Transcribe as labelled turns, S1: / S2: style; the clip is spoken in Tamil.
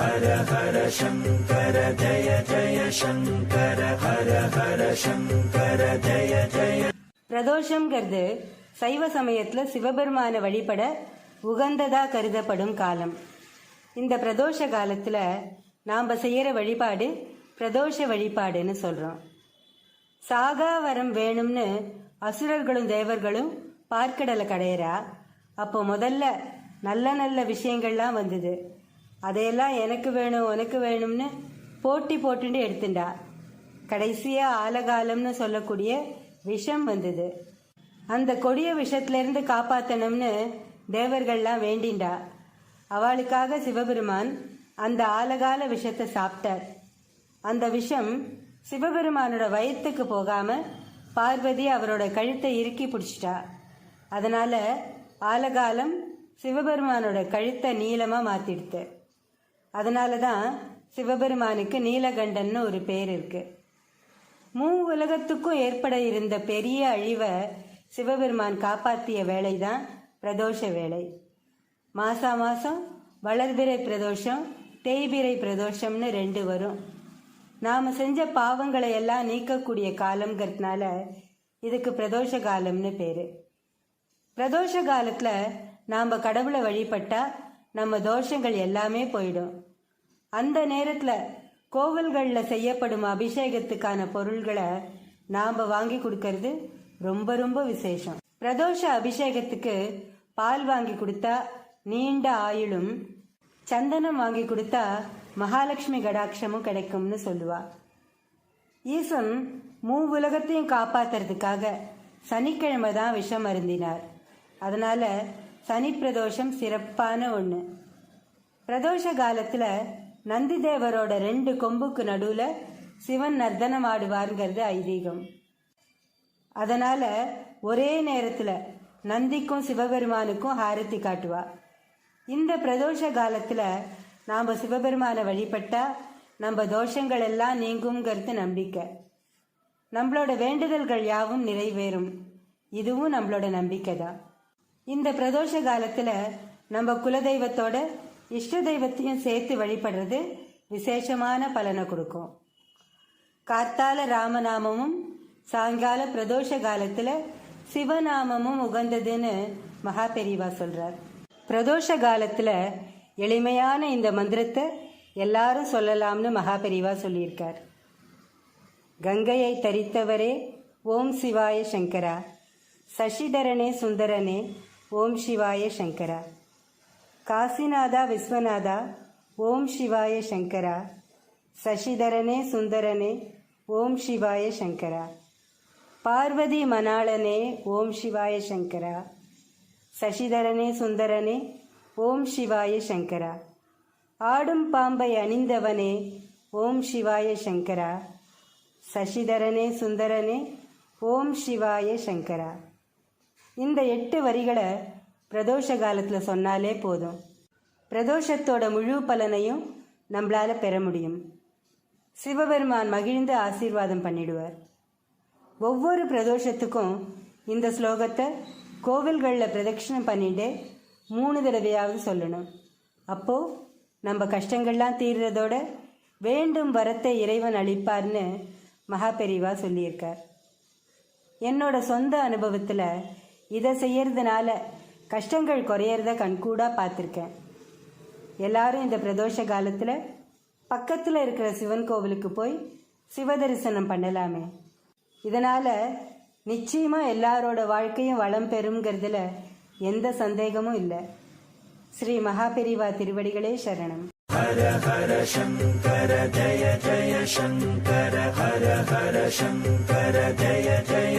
S1: ஹர ஹர சங்கர ஜய ஜய சங்கர ஹர ஹர சங்கர ஜய ஜய.
S2: பிரதோஷம்ங்கிறது சைவ சமயத்தில் சிவபெருமான வழிபட உகந்ததாக கருதப்படும் காலம். இந்த பிரதோஷ காலத்தில் நாம் செய்கிற வழிபாடு பிரதோஷ வழிபாடுன்னு சொல்கிறோம். சாகா வரம் வேணும்னு அசுரர்களும் தேவர்களும் பார்க்கடலை கடையிறா. அப்போ முதல்ல நல்ல நல்ல விஷயங்கள்லாம் வந்தது. அதையெல்லாம் எனக்கு வேணும் உனக்கு வேணும்னு போட்டி போட்டுட்டு எடுத்துட்டா. கடைசியாக ஆலகாலம்னு சொல்லக்கூடிய விஷம் வந்தது. அந்த கொடிய விஷத்திலிருந்து காப்பாற்றணும்னு தேவர்கள்லாம் வேண்டிண்டா. அவளுக்காக சிவபெருமான் அந்த ஆலகால விஷத்தை சாப்பிட்டார். அந்த விஷம் சிவபெருமானோட வயிற்றுக்கு போகாம பார்வதி அவரோட கழுத்தை இறுக்கி பிடிச்சிட்டா. அதனால ஆலகாலம் சிவபெருமானோட கழுத்தை நீளமாக மாற்றிடுது. அதனால தான் சிவபெருமானுக்கு நீலகண்டன்னு ஒரு பேர் இருக்கு. உலகத்துக்கும் ஏற்பட இருந்த பெரிய அழிவை சிவபெருமான் காப்பாற்றிய வேலை தான் பிரதோஷ வேலை. மாதம் வளர்பிறை பிரதோஷம் தேய்பிறை பிரதோஷம்னு 2 வரும். நாம் செஞ்ச பாவங்களை எல்லாம் நீக்கக்கூடிய காலம்ங்கிறதுனால இதுக்கு பிரதோஷ காலம்னு பேர். பிரதோஷ காலத்தில் நாம் கடவுளை வழிபட்டால் நம்ம தோஷங்கள் எல்லாமே போயிடும். அந்த நேரத்தில் கோவில்களில் செய்யப்படும் அபிஷேகத்துக்கான பொருள்களை நாம் வாங்கி கொடுக்கறது ரொம்ப ரொம்ப விசேஷம். பிரதோஷ அபிஷேகத்துக்கு பால் வாங்கி கொடுத்தா நீண்ட ஆயுளும், சந்தனம் வாங்கி கொடுத்தா மகாலட்சுமி கடாட்சமும் கிடைக்கும்னு சொல்லுவா. ஈசன் உலகத்தையும் காப்பாத்துறதுக்காக சனிக்கிழமை தான் விஷம் அருந்தினார். அதனால சனி பிரதோஷம் சிறப்பான ஒன்று. பிரதோஷ காலத்தில் நந்தி தேவரோட 2 கொம்புக்கு நடுவில் சிவன் நர்த்தனம் ஆடுவாருங்கிறது ஐதீகம். அதனால ஒரே நேரத்தில் நந்திக்கும் சிவபெருமானுக்கும் ஹாரத்தி காட்டுவா. இந்த பிரதோஷ காலத்தில் நாம் சிவபெருமானை வழிபட்டா நம்ம தோஷங்கள் எல்லாம் நீங்குங்கிறது நம்பிக்கை. நம்மளோட வேண்டுதல்கள் யாவும் நிறைவேறும். இதுவும் நம்மளோட நம்பிக்கை தான். இந்த பிரதோஷ காலத்தில் நம்ம குலதெய்வத்தோட இஷ்ட தெய்வத்தையும் சேர்த்து வழிபடுறது விசேஷமான பலனை கொடுக்கும். கார்த்தால ராமநாமமும் சாயங்கால பிரதோஷ காலத்தில் சிவநாமமும் உகந்ததுன்னு மகா பெரியவா சொல்கிறார். பிரதோஷ காலத்தில் எளிமையான இந்த மந்திரத்தை எல்லாரும் சொல்லலாம்னு மகா பெரியவா சொல்லியிருக்கார். கங்கையை தரித்தவரே ஓம் சிவாய சங்கரா, சசிதரனே சுந்தரனே ஓம் சிவாய சங்கரா, காசிநாதா விஸ்வநாதா ஓம் சிவாய சங்கரா, சசிதரனே சுந்தரனே ஓம் சிவாய சங்கரா, பார்வதி மணாளனே ஓம் சிவாய சங்கரா, சசிதரனே சுந்தரனே ஓம் சிவாய சங்கரா, ஆடும் பாம்பை அணிந்தவனே ஓம் சிவாய சங்கரா, சசிதரனே சுந்தரனே ஓம் சிவாய சங்கரா. இந்த 8 வரிகளை பிரதோஷ காலத்தில் சொன்னாலே போதும். பிரதோஷத்தோட முழு பலனையும் நம்மளால் பெற முடியும். சிவபெருமான் மகிழ்ந்து ஆசீர்வாதம் பண்ணிடுவார். ஒவ்வொரு பிரதோஷத்துக்கும் இந்த ஸ்லோகத்தை கோவில்களில் பிரதட்சிணம் பண்ணிட்டு 3 தடவையாவது சொல்லணும். அப்போது நம்ம கஷ்டங்கள்லாம் தீர்றதோட வேண்டும் வரத்தை இறைவன் அளிப்பார்னு மகா பெரியவா சொல்லியிருக்கார். என்னோட சொந்த அனுபவத்தில் இதை செய்யறதுனால கஷ்டங்கள் குறையிறத கண்கூடாக பார்த்துருக்கேன். எல்லாரும் இந்த பிரதோஷ காலத்தில் பக்கத்தில் இருக்கிற சிவன் கோவிலுக்கு போய் சிவ தரிசனம் பண்ணலாமே. இதனால் நிச்சயமாக எல்லாரோட வாழ்க்கையும் வளம் பெறுங்கிறதுல எந்த சந்தேகமும் இல்லை. ஸ்ரீ மகாபெரிவா திருவடிகளே சரணம்.
S1: ஹர ஹர சங்கர ஜய ஜய சங்கர ஹர ஹர சங்கர ஜய ஜய.